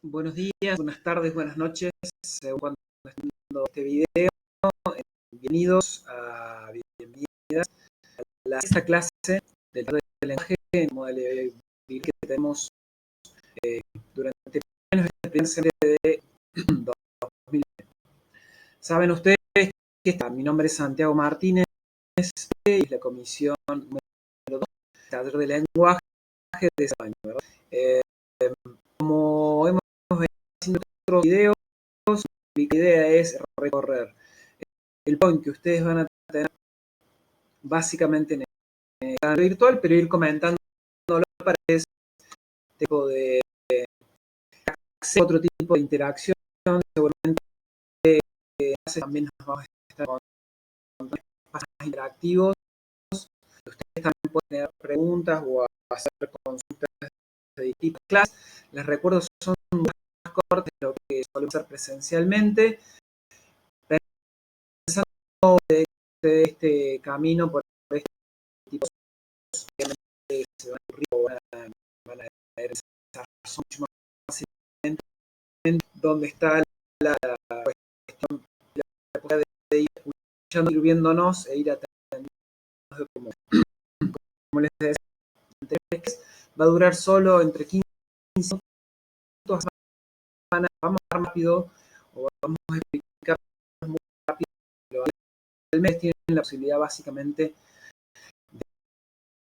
Buenos días, buenas tardes, buenas noches, según cuando estén viendo este video. Bienvenidos a bienvenidas a esta clase del lenguaje en modalidad que tenemos durante menos este primer semestre de 2020. Saben ustedes que mi nombre es Santiago Martínez y es la comisión número 2 del taller de lenguaje de ese año, ¿verdad? Como hemos venido haciendo otros videos, mi idea es recorrer el point que ustedes van a tener básicamente en el canal virtual, pero ir comentándolo para ese tipo de hacer otro tipo de interacción. Seguramente también nos vamos a estar con más interactivos. Ustedes también pueden tener preguntas o hacer consultas de distintas clases. Les recuerdo, son más cortas de lo que solemos hacer presencialmente. Pensando de este camino por este tipo de se van a ver mucho más fácilmente dónde está la cuestión, la posibilidad de ir escuchando, ir viéndonos e ir atendiendo como les decía, va a durar solo entre 15 minutos. Vamos a dar rápido o vamos a explicar muy rápido, pero el mes tienen la posibilidad básicamente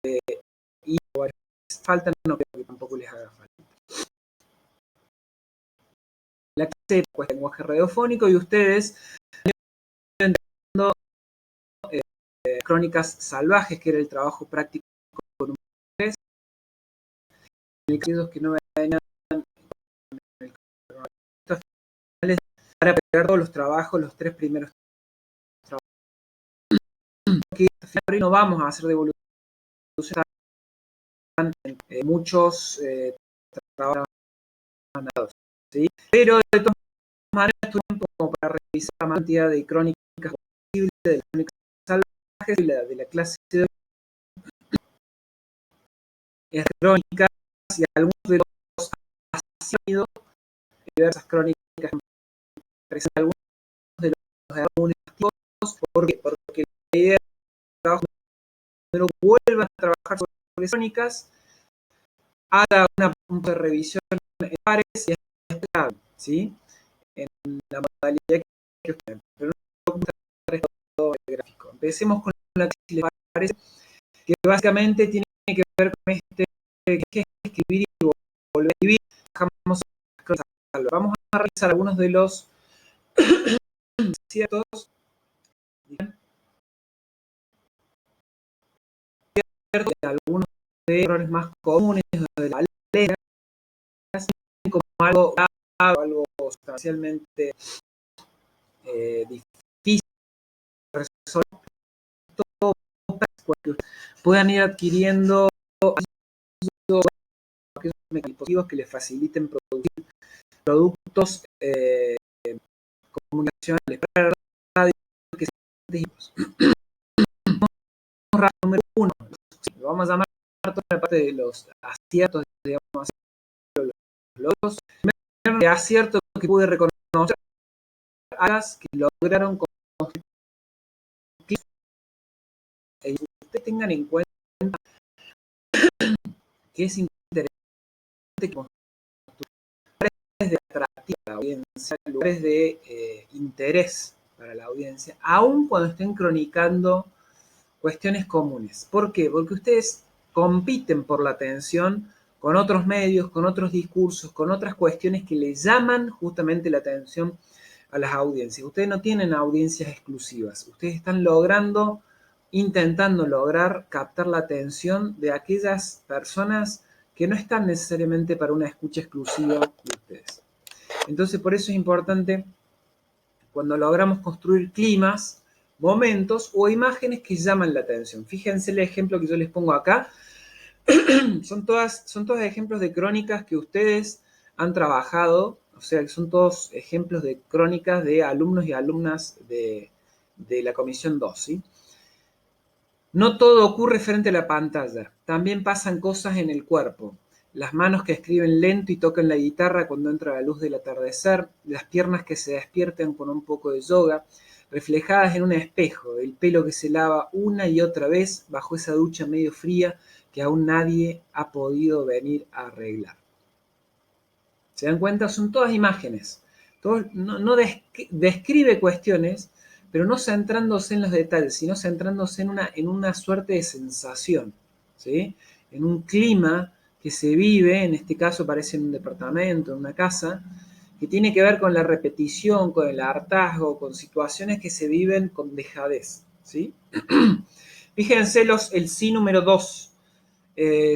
de ir a varias faltan, no creo que tampoco les haga falta. La clase de pues, lenguaje radiofónico y ustedes entendiendo Crónicas Salvajes, que era el trabajo práctico con un mes, en el caso que no venían para pegar todos los trabajos, los 3 primeros trabajos. Que no vamos a hacer devolución, muchos trabajos mandados, ¿sí? Pero de todas maneras tuvimos como para revisar la cantidad de crónicas posibles, de las crónicas salvajes y de la clase de crónicas y algunos de los ha sido diversas crónicas, algunos de los álbumes activos, porque la idea del trabajo no vuelva a trabajar sobre crónicas, haga una revisión en pares y es clave, ¿sí? En la modalidad que ustedes, pero no todo el gráfico. Empecemos con la que les parece, que básicamente tiene que ver con este que es escribir y volver a escribir. Vamos a revisar algunos de los ciertos algunos de los errores más comunes de la letra, como algo sustancialmente difícil de resolver, porque puedan ir adquiriendo aquellos dispositivos que les faciliten producir productos comunicacionales para radio que sean número 1. Lo vamos a llamar toda la parte de los aciertos, digamos, los logros. El acierto que pude reconocer áreas que lograron construir. Ustedes tengan en cuenta que es interesante que lugares de atractivo a la audiencia, lugares de interés para la audiencia, aun cuando estén cronicando cuestiones comunes. ¿Por qué? Porque ustedes compiten por la atención con otros medios, con otros discursos, con otras cuestiones que les llaman justamente la atención a las audiencias. Ustedes no tienen audiencias exclusivas. Ustedes están intentando lograr captar la atención de aquellas personas que no están necesariamente para una escucha exclusiva de ustedes. Entonces, por eso es importante cuando logramos construir climas, momentos o imágenes que llaman la atención. Fíjense el ejemplo que yo les pongo acá. son todos ejemplos de crónicas que ustedes han trabajado, o sea, son todos ejemplos de crónicas de alumnos y alumnas de la comisión 2, ¿sí? No todo ocurre frente a la pantalla, también pasan cosas en el cuerpo. las manos que escriben lento y tocan la guitarra cuando entra la luz del atardecer, las piernas que se despiertan con un poco de yoga, reflejadas en un espejo, el pelo que se lava una y otra vez bajo esa ducha medio fría que aún nadie ha podido venir a arreglar. ¿Se dan cuenta? Son todas imágenes. No describe cuestiones, pero no centrándose en los detalles, sino centrándose en una suerte de sensación, ¿sí? En un clima que se vive, en este caso parece en un departamento, en una casa, que tiene que ver con la repetición, con el hartazgo, con situaciones que se viven con dejadez, ¿sí? Fíjense el sí número 2.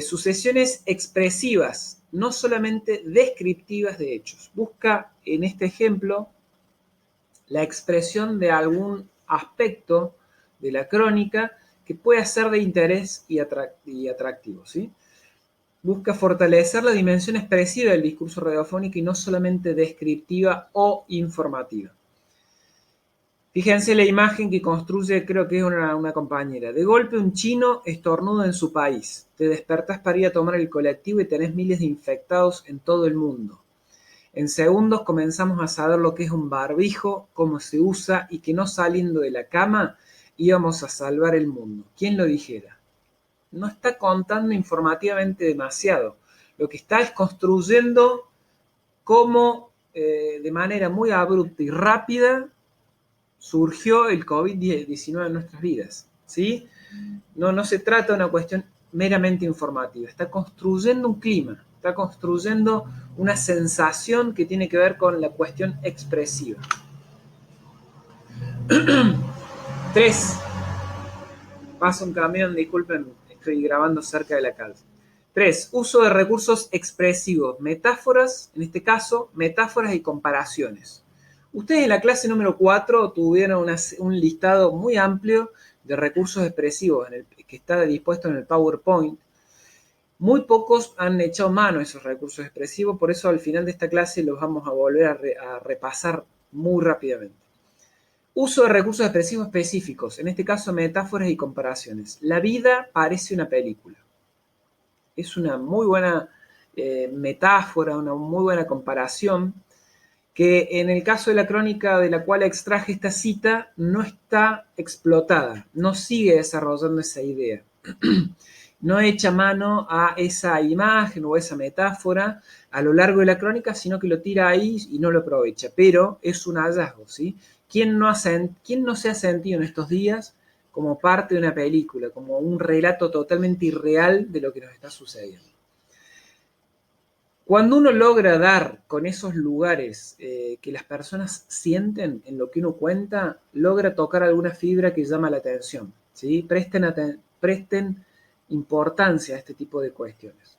Sucesiones expresivas, no solamente descriptivas de hechos. Busca en este ejemplo la expresión de algún aspecto de la crónica que pueda ser de interés y atractivo, ¿sí? Busca fortalecer la dimensión expresiva del discurso radiofónico y no solamente descriptiva o informativa. Fíjense la imagen que construye, creo que es una compañera. De golpe un chino estornuda en su país. Te despertás para ir a tomar el colectivo y tenés miles de infectados en todo el mundo. En segundos comenzamos a saber lo que es un barbijo, cómo se usa y que no saliendo de la cama íbamos a salvar el mundo. ¿Quién lo dijera? No está contando informativamente demasiado. Lo que está es construyendo cómo de manera muy abrupta y rápida surgió el COVID-19 en nuestras vidas, ¿sí? No se trata de una cuestión meramente informativa, está construyendo un clima, está construyendo una sensación que tiene que ver con la cuestión expresiva. 3. Pasa un camión, disculpen, estoy grabando cerca de la calle. 3. Uso de recursos expresivos, metáforas, en este caso, metáforas y comparaciones. Ustedes en la clase número 4 tuvieron un listado muy amplio de recursos expresivos que está dispuesto en el PowerPoint. Muy pocos han echado mano a esos recursos expresivos, por eso al final de esta clase los vamos a volver a repasar muy rápidamente. Uso de recursos expresivos específicos, en este caso metáforas y comparaciones. La vida parece una película. Es una muy buena metáfora, una muy buena comparación, que en el caso de la crónica de la cual extraje esta cita no está explotada, no sigue desarrollando esa idea. No echa mano a esa imagen o esa metáfora a lo largo de la crónica, sino que lo tira ahí y no lo aprovecha. Pero es un hallazgo, ¿sí? ¿Quién no se ha sentido en estos días como parte de una película, como un relato totalmente irreal de lo que nos está sucediendo? Cuando uno logra dar con esos lugares que las personas sienten en lo que uno cuenta, logra tocar alguna fibra que llama la atención, ¿sí? Presten importancia a este tipo de cuestiones.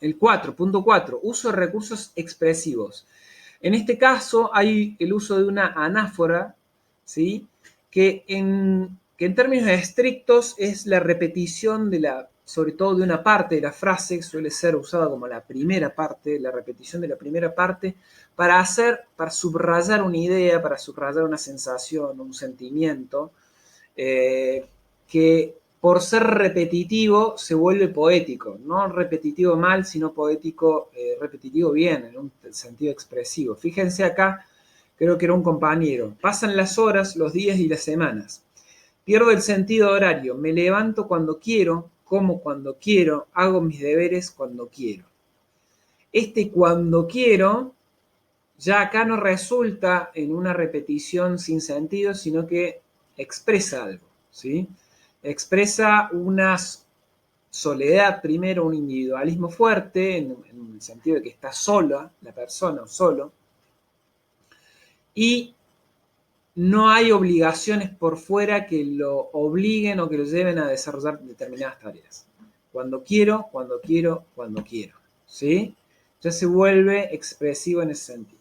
El 4.4, uso de recursos expresivos. En este caso hay el uso de una anáfora, ¿sí? que en términos estrictos es la repetición sobre todo de una parte de la frase, suele ser usada como la primera parte, la repetición de la primera parte, para subrayar una idea, para subrayar una sensación, un sentimiento, que por ser repetitivo se vuelve poético, no repetitivo mal, sino poético, repetitivo bien, en un sentido expresivo. Fíjense acá, creo que era un compañero. Pasan las horas, los días y las semanas. Pierdo el sentido horario, me levanto cuando quiero, como cuando quiero, hago mis deberes cuando quiero. Este cuando quiero ya acá no resulta en una repetición sin sentido, sino que expresa algo, ¿sí? Expresa una soledad primero, un individualismo fuerte, en el sentido de que está sola la persona o solo, y no hay obligaciones por fuera que lo obliguen o que lo lleven a desarrollar determinadas tareas. Cuando quiero, cuando quiero, cuando quiero, ¿sí? Ya se vuelve expresivo en ese sentido.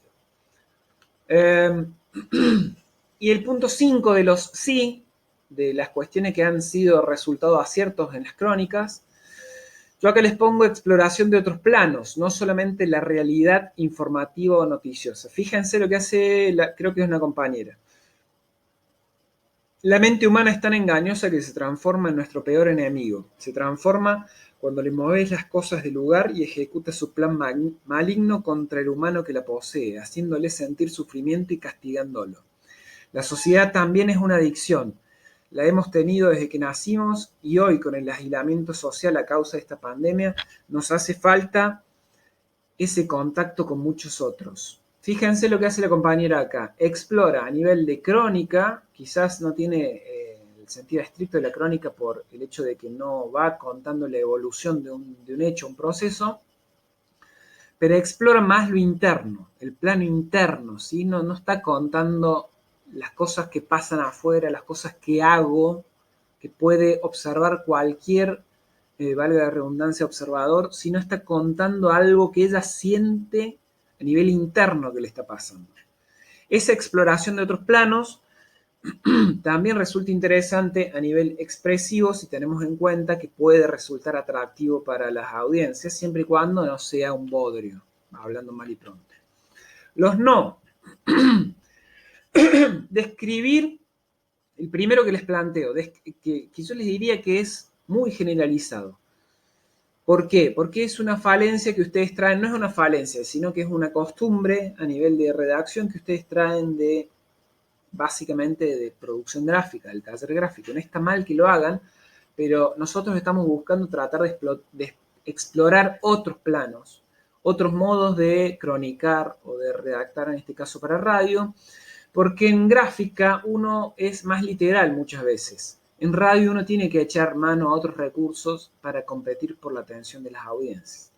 Y el punto 5 de los sí, de las cuestiones que han sido resultado aciertos en las crónicas, yo acá les pongo exploración de otros planos, no solamente la realidad informativa o noticiosa. Fíjense lo que hace, creo que es una compañera. La mente humana es tan engañosa que se transforma en nuestro peor enemigo. Se transforma cuando le mueves las cosas del lugar y ejecuta su plan maligno contra el humano que la posee, haciéndole sentir sufrimiento y castigándolo. La sociedad también es una adicción. La hemos tenido desde que nacimos y hoy, con el aislamiento social a causa de esta pandemia, nos hace falta ese contacto con muchos otros. Fíjense lo que hace la compañera acá. Explora a nivel de crónica, quizás no tiene el sentido estricto de la crónica por el hecho de que no va contando la evolución de un hecho, un proceso, pero explora más lo interno, el plano interno, ¿sí? No está contando las cosas que pasan afuera, las cosas que hago, que puede observar cualquier, valga la redundancia, observador, sino está contando algo que ella siente a nivel interno que le está pasando. Esa exploración de otros planos también resulta interesante a nivel expresivo si tenemos en cuenta que puede resultar atractivo para las audiencias, siempre y cuando no sea un bodrio, hablando mal y pronto. Los no. Describir, el primero que les planteo, que yo les diría que es muy generalizado. ¿Por qué? Porque es una falencia que ustedes traen, no es una falencia, sino que es una costumbre a nivel de redacción que ustedes traen de, básicamente, de producción gráfica, del taller gráfico. No está mal que lo hagan, pero nosotros estamos buscando tratar de explorar otros planos, otros modos de cronicar o de redactar, en este caso para radio, porque en gráfica uno es más literal muchas veces. En radio uno tiene que echar mano a otros recursos para competir por la atención de las audiencias.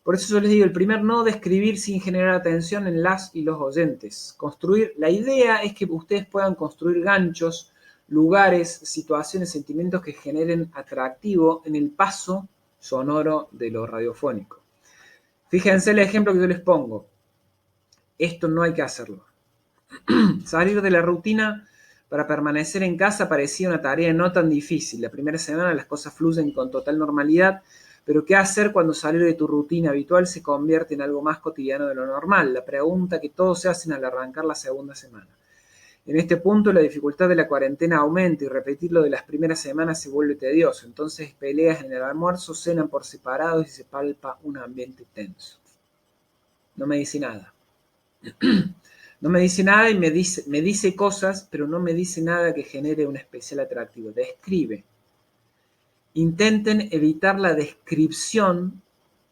Por eso yo les digo, el primer no, describir sin generar atención en las y los oyentes. Construir, la idea es que ustedes puedan construir ganchos, lugares, situaciones, sentimientos que generen atractivo en el paso sonoro de lo radiofónico. Fíjense el ejemplo que yo les pongo. Esto no hay que hacerlo. Salir de la rutina para permanecer en casa parecía una tarea no tan difícil. La primera semana las cosas fluyen con total normalidad, pero ¿qué hacer cuando salir de tu rutina habitual se convierte en algo más cotidiano de lo normal? La pregunta que todos se hacen al arrancar la segunda semana. En este punto la dificultad de la cuarentena aumenta y repetirlo de las primeras semanas se vuelve tedioso. Entonces peleas en el almuerzo, cenan por separados y se palpa un ambiente tenso. No me dice nada. No me dice nada y me dice cosas, pero no me dice nada que genere un especial atractivo. Describe. Intenten evitar la descripción,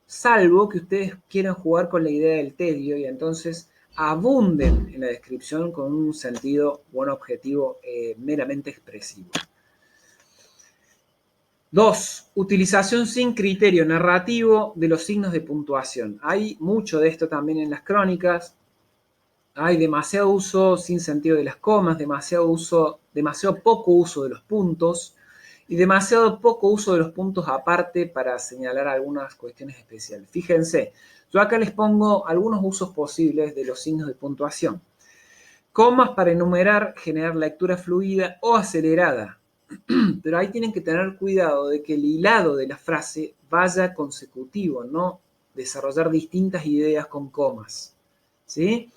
salvo que ustedes quieran jugar con la idea del tedio y entonces abunden en la descripción con un sentido o un objetivo meramente expresivo. 2. Utilización sin criterio narrativo de los signos de puntuación. Hay mucho de esto también en las crónicas. Hay demasiado uso sin sentido de las comas, demasiado poco uso de los puntos y demasiado poco uso de los puntos aparte para señalar algunas cuestiones especiales. Fíjense, yo acá les pongo algunos usos posibles de los signos de puntuación. Comas para enumerar, generar lectura fluida o acelerada. Pero ahí tienen que tener cuidado de que el hilado de la frase vaya consecutivo, no desarrollar distintas ideas con comas. ¿Sí?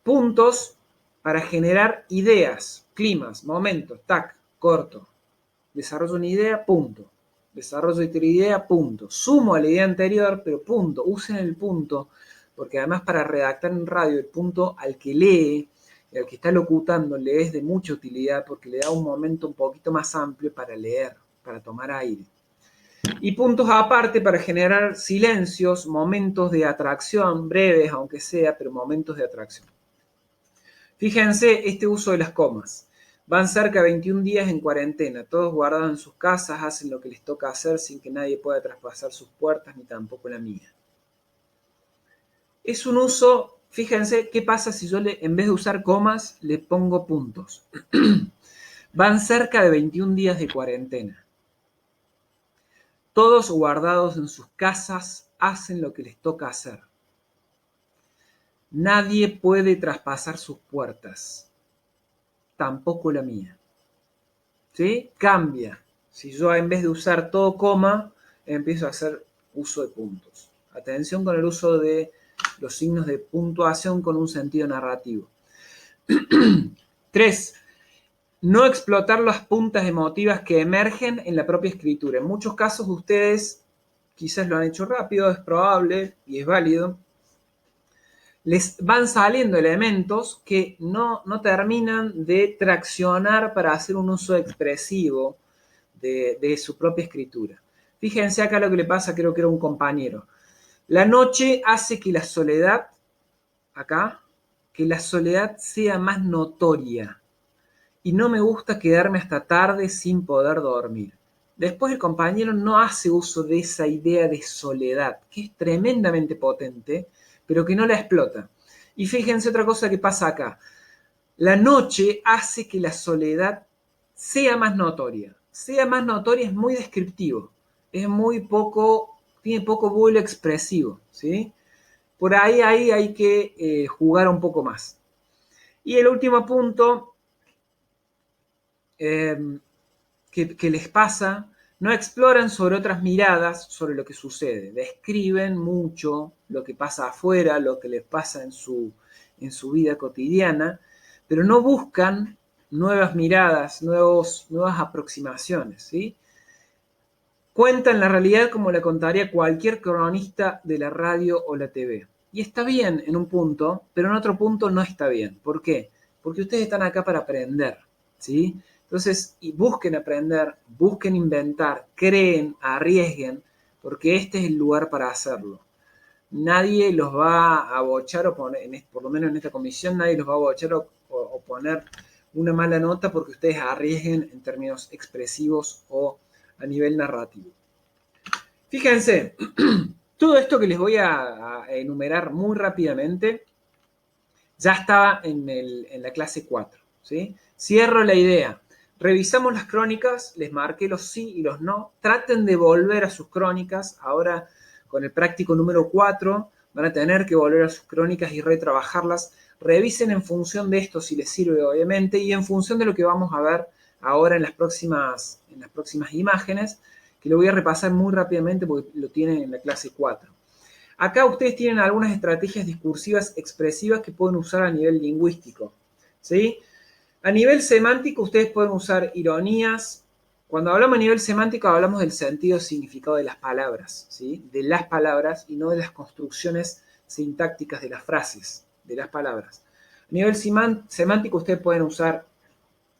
Puntos para generar ideas, climas, momentos, tac, corto. Desarrollo una idea, punto. Desarrollo otra idea, punto. Sumo a la idea anterior, pero punto. Usen el punto, porque además para redactar en radio, el punto al que lee y al que está locutando le es de mucha utilidad porque le da un momento un poquito más amplio para leer, para tomar aire. Y puntos aparte para generar silencios, momentos de atracción, breves aunque sea, pero momentos de atracción. Fíjense este uso de las comas. Van cerca de 21 días en cuarentena, todos guardados en sus casas, hacen lo que les toca hacer sin que nadie pueda traspasar sus puertas, ni tampoco la mía. Es un uso, fíjense qué pasa si yo en vez de usar comas le pongo puntos. Van cerca de 21 días de cuarentena. Todos guardados en sus casas, hacen lo que les toca hacer. Nadie puede traspasar sus puertas, tampoco la mía. ¿Sí? Cambia. Si yo en vez de usar todo coma, empiezo a hacer uso de puntos. Atención con el uso de los signos de puntuación con un sentido narrativo. 3. No explotar las puntas emotivas que emergen en la propia escritura. En muchos casos ustedes quizás lo han hecho rápido, es probable y es válido, les van saliendo elementos que no terminan de traccionar para hacer un uso expresivo de su propia escritura. Fíjense acá lo que le pasa, creo que era un compañero. La noche hace que la soledad, acá, que la soledad sea más notoria. Y no me gusta quedarme hasta tarde sin poder dormir. Después el compañero no hace uso de esa idea de soledad, que es tremendamente potente, pero que no la explota. Y fíjense otra cosa que pasa acá. La noche hace que la soledad sea más notoria. Sea más notoria es muy descriptivo. Es muy poco, tiene poco vuelo expresivo, ¿sí? Por ahí hay que jugar un poco más. Y el último punto que les pasa, no exploran sobre otras miradas sobre lo que sucede. Describen mucho lo que pasa afuera, lo que les pasa en su vida cotidiana, pero no buscan nuevas miradas, nuevas aproximaciones, ¿sí? Cuentan la realidad como la contaría cualquier cronista de la radio o la TV. Y está bien en un punto, pero en otro punto no está bien. ¿Por qué? Porque ustedes están acá para aprender, ¿sí? Entonces, y busquen aprender, busquen inventar, creen, arriesguen, porque este es el lugar para hacerlo. Nadie los va a bochar o poner, por lo menos en esta comisión, nadie los va a bochar o poner una mala nota porque ustedes arriesguen en términos expresivos o a nivel narrativo. Fíjense, todo esto que les voy a enumerar muy rápidamente ya estaba en la clase 4, ¿sí? Cierro la idea. Revisamos las crónicas, les marqué los sí y los no. Traten de volver a sus crónicas. Ahora, con el práctico número 4, van a tener que volver a sus crónicas y retrabajarlas. Revisen en función de esto si les sirve, obviamente, y en función de lo que vamos a ver ahora en las próximas imágenes, que lo voy a repasar muy rápidamente porque lo tienen en la clase 4. Acá ustedes tienen algunas estrategias discursivas expresivas que pueden usar a nivel lingüístico, ¿sí? A nivel semántico ustedes pueden usar ironías. Cuando hablamos a nivel semántico hablamos del sentido significado de las palabras, ¿sí? De las palabras y no de las construcciones sintácticas de las frases, de las palabras. A nivel semántico ustedes pueden usar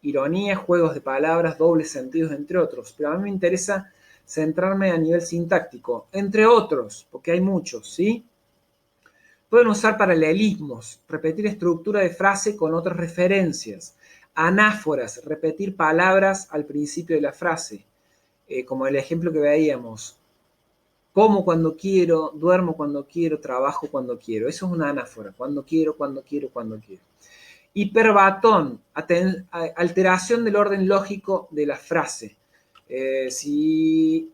ironías, juegos de palabras, dobles sentidos, entre otros. Pero a mí me interesa centrarme a nivel sintáctico, entre otros, porque hay muchos, ¿sí? Pueden usar paralelismos, repetir estructura de frase con otras referencias, anáforas, repetir palabras al principio de la frase, como el ejemplo que veíamos. Como cuando quiero, duermo cuando quiero, trabajo cuando quiero. Eso es una anáfora. Cuando quiero, cuando quiero, cuando quiero. Hiperbatón, alteración del orden lógico de la frase. Si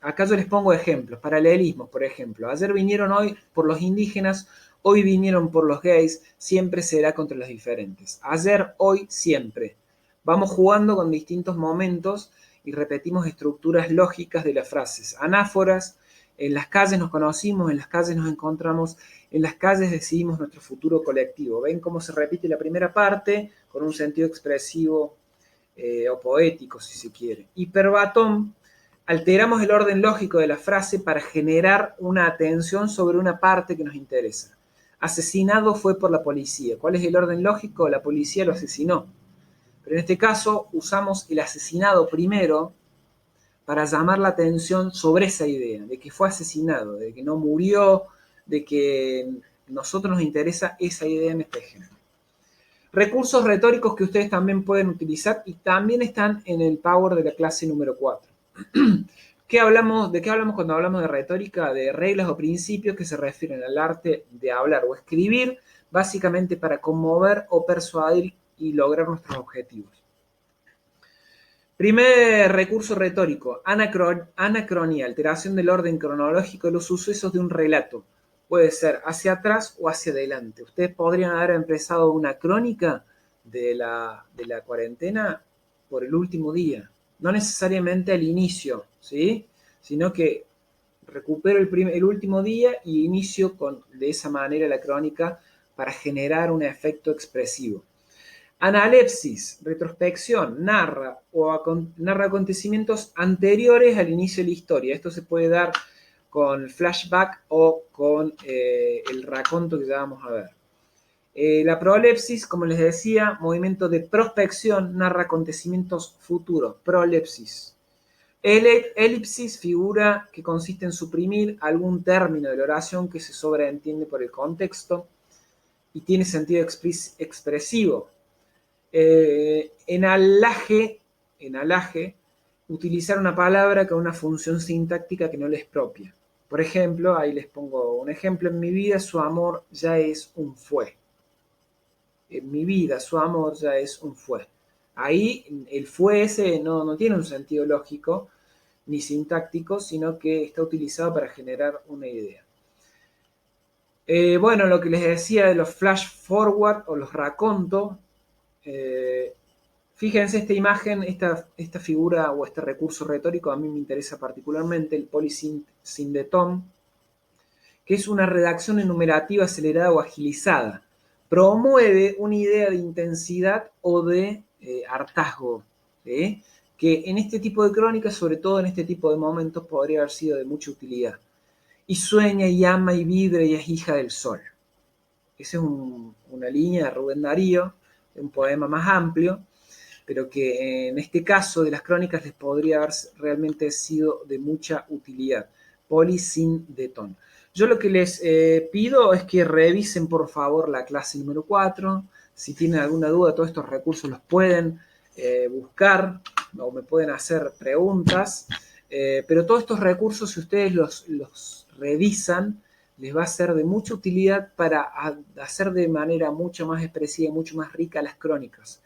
acá yo les pongo ejemplos, paralelismos, por ejemplo. Ayer vinieron hoy por los indígenas, hoy vinieron por los gays, siempre será contra los diferentes. Ayer, hoy, siempre. Vamos jugando con distintos momentos y repetimos estructuras lógicas de las frases. Anáforas, en las calles nos conocimos, en las calles nos encontramos, en las calles decidimos nuestro futuro colectivo. ¿Ven cómo se repite la primera parte con un sentido expresivo o poético, si se quiere? Hiperbatón, alteramos el orden lógico de la frase para generar una atención sobre una parte que nos interesa. Asesinado fue por la policía. ¿Cuál es el orden lógico? La policía lo asesinó. Pero en este caso usamos el asesinado primero para llamar la atención sobre esa idea, de que fue asesinado, de que no murió, de que a nosotros nos interesa esa idea en este ejemplo. Recursos retóricos que ustedes también pueden utilizar y también están en el Power de la clase número 4. ¿De qué hablamos cuando hablamos de retórica? De reglas o principios que se refieren al arte de hablar o escribir, básicamente para conmover o persuadir y lograr nuestros objetivos. Primer recurso retórico, anacronía, alteración del orden cronológico de los sucesos de un relato. Puede ser hacia atrás o hacia adelante. Ustedes podrían haber empezado una crónica de la cuarentena por el último día. No necesariamente al inicio, ¿sí? Sino que recupero el último día y inicio de esa manera la crónica para generar un efecto expresivo. Analepsis, retrospección, narra acontecimientos anteriores al inicio de la historia. Esto se puede dar con flashback o con el raconto que ya vamos a ver. La prolepsis, como les decía, movimiento de prospección, narra acontecimientos futuros. Prolepsis. Elipsis, figura que consiste en suprimir algún término de la oración que se sobreentiende por el contexto y tiene sentido expresivo. Enalaje, utilizar una palabra con una función sintáctica que no le es propia. Por ejemplo, ahí les pongo un ejemplo. En mi vida su amor ya es un fue. En mi vida su amor ya es un fue. Ahí el fue ese no tiene un sentido lógico ni sintáctico, sino que está utilizado para generar una idea. Bueno, lo que les decía de los flash forward o los raconto, fíjense esta imagen, esta figura o este recurso retórico a mí me interesa particularmente, el polisyndeton, que es una redacción enumerativa acelerada o agilizada. Promueve una idea de intensidad o de hartazgo, ¿sí? Que en este tipo de crónicas, sobre todo en este tipo de momentos, podría haber sido de mucha utilidad. Y sueña y ama y vibra y es hija del sol. Esa es una línea de Rubén Darío, un poema más amplio, pero que en este caso de las crónicas les podría haber realmente sido de mucha utilidad. Polisyndeton. Yo lo que les pido es que revisen por favor la clase número 4. Si tienen alguna duda, todos estos recursos los pueden buscar o me pueden hacer preguntas. Pero todos estos recursos, si ustedes los revisan, les va a ser de mucha utilidad para hacer de manera mucho más expresiva y mucho más rica las crónicas,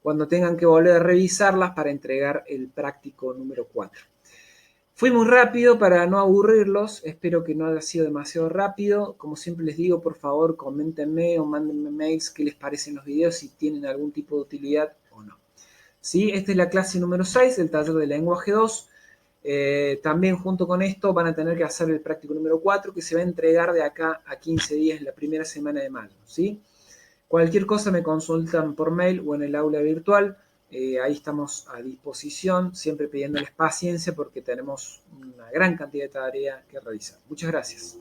cuando tengan que volver a revisarlas para entregar el práctico número 4. Fui muy rápido para no aburrirlos, espero que no haya sido demasiado rápido. Como siempre les digo, por favor, coméntenme o mándenme mails qué les parecen los videos, si tienen algún tipo de utilidad o no. ¿Sí? Esta es la clase número 6 del taller de lenguaje 2. También junto con esto van a tener que hacer el práctico número 4, que se va a entregar de acá a 15 días en la primera semana de mayo. ¿Sí? Cualquier cosa me consultan por mail o en el aula virtual. Ahí estamos a disposición, siempre pidiéndoles paciencia porque tenemos una gran cantidad de tareas que realizar. Muchas gracias.